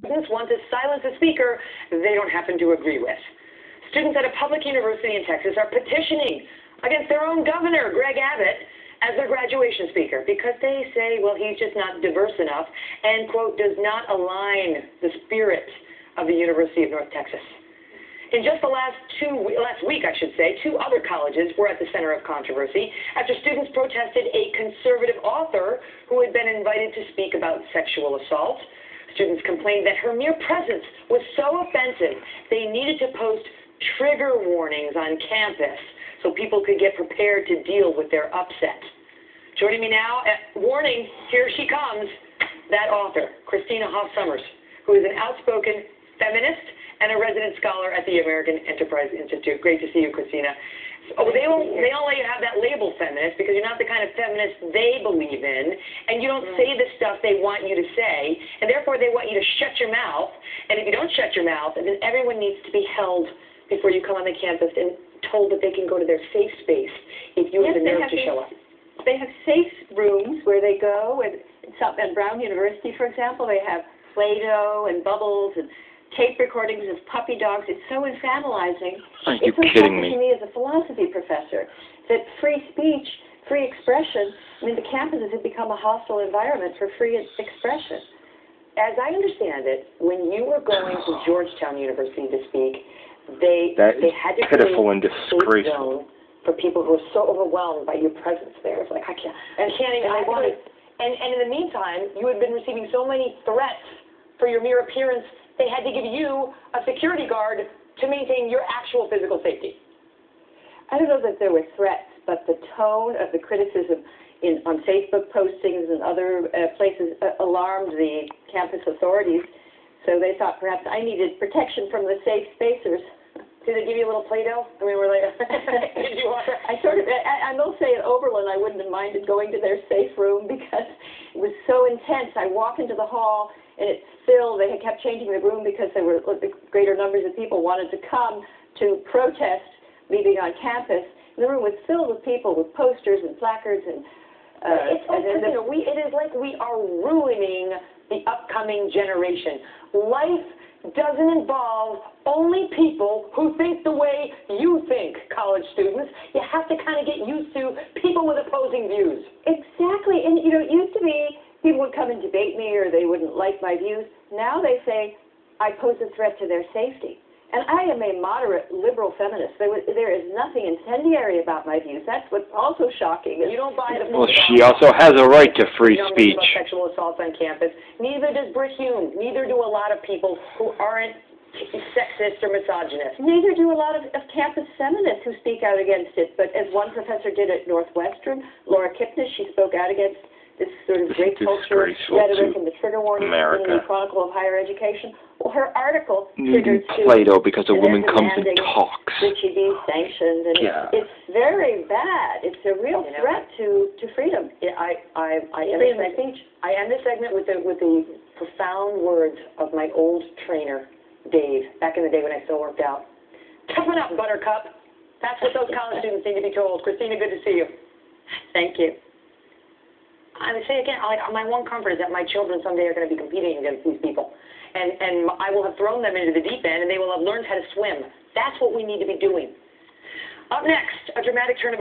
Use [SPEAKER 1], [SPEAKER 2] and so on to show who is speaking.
[SPEAKER 1] students want to silence a speaker they don't happen to agree with. Students at a public university in Texas are petitioning against their own governor, Greg Abbott, as their graduation speaker because they say, well, he's just not diverse enough and, quote, does not align the spirit of the University of North Texas. In just the last week, two other colleges were at the center of controversy after students protested a conservative author who had been invited to speak about sexual assault. Students complained that her mere presence was so offensive they needed to post trigger warnings on campus so people could get prepared to deal with their upset. Joining me now, warning, here she comes, that author, Christina Hoff-Sommers, who is an outspoken feminist and a resident scholar at the American Enterprise Institute. Great to see you, Christina. Oh, they don't let you have that label feminist because you're not the kind of feminist they believe in, and you don't say the stuff they want you to say, and therefore they want you to shut your mouth. And if you don't shut your mouth, then everyone needs to be held before you come on the campus and told that they can go to their safe space if you have the nerve to show up.
[SPEAKER 2] They have safe rooms where they go, and at Brown University, for example, they have Play-Doh and bubbles and tape recordings of puppy dogs. It's so infantilizing.
[SPEAKER 3] Are you kidding me?
[SPEAKER 2] It's so to me as a philosophy professor that free speech, free expression, I mean, the campuses have become a hostile environment for free expression.
[SPEAKER 1] As I understand it, when you were going to Georgetown University to speak, they had to
[SPEAKER 3] pitiful and
[SPEAKER 1] create a safe
[SPEAKER 3] disgraceful
[SPEAKER 1] zone for people who are so overwhelmed by your presence there. It's like, I can't even. And in the meantime, you had been receiving so many threats for your mere appearance, they had to give you a security guard to maintain your actual physical safety.
[SPEAKER 2] I don't know that there were threats, but the tone of the criticism on Facebook postings and other places alarmed the campus authorities, so they thought perhaps I needed protection from the safe spacers.
[SPEAKER 1] Did they give you a little Play-Doh? I mean, did you want to?
[SPEAKER 2] I will say at Oberlin, I wouldn't have minded going to their safe room because it was so intense. I walk into the hall and it's filled. They had kept changing the room because there were greater numbers of people wanted to come to protest me being on campus. And the room was filled with people with posters and placards and.
[SPEAKER 1] It is like we are ruining the upcoming generation. Life doesn't involve only people who think the way you think, college students. You have to kind of get used to people with opposing views.
[SPEAKER 2] Exactly. And, it used to be people would come and debate me or they wouldn't like my views. Now they say I pose a threat to their safety. And I am a moderate liberal feminist. There is nothing incendiary about my views. That's what's also shocking.
[SPEAKER 1] You don't buy the
[SPEAKER 3] Well, she also has a right to free speech.
[SPEAKER 1] Sexual assaults on campus. Neither does Britt Hume. Neither do a lot of people who aren't sexist or misogynist.
[SPEAKER 2] Neither do a lot of campus feminists who speak out against it. But as one professor did at Northwestern, Laura Kipnis, she spoke out against this sort of great culture rhetoric and the trigger warning in the Chronicle of Higher Education. Well, her article triggered
[SPEAKER 3] Play-Doh because a woman comes and talks.
[SPEAKER 2] That she be sanctioned, and it's very bad. It's a real threat to freedom.
[SPEAKER 1] I end this segment with the profound words of my old trainer, Dave, back in the day when I still worked out. Toughen up, Buttercup. That's what those college students need to be told. Christina, good to see you.
[SPEAKER 2] Thank you.
[SPEAKER 1] I would say again, my one comfort is that my children someday are going to be competing against these people. And I will have thrown them into the deep end, and they will have learned how to swim. That's what we need to be doing. Up next, a dramatic turn of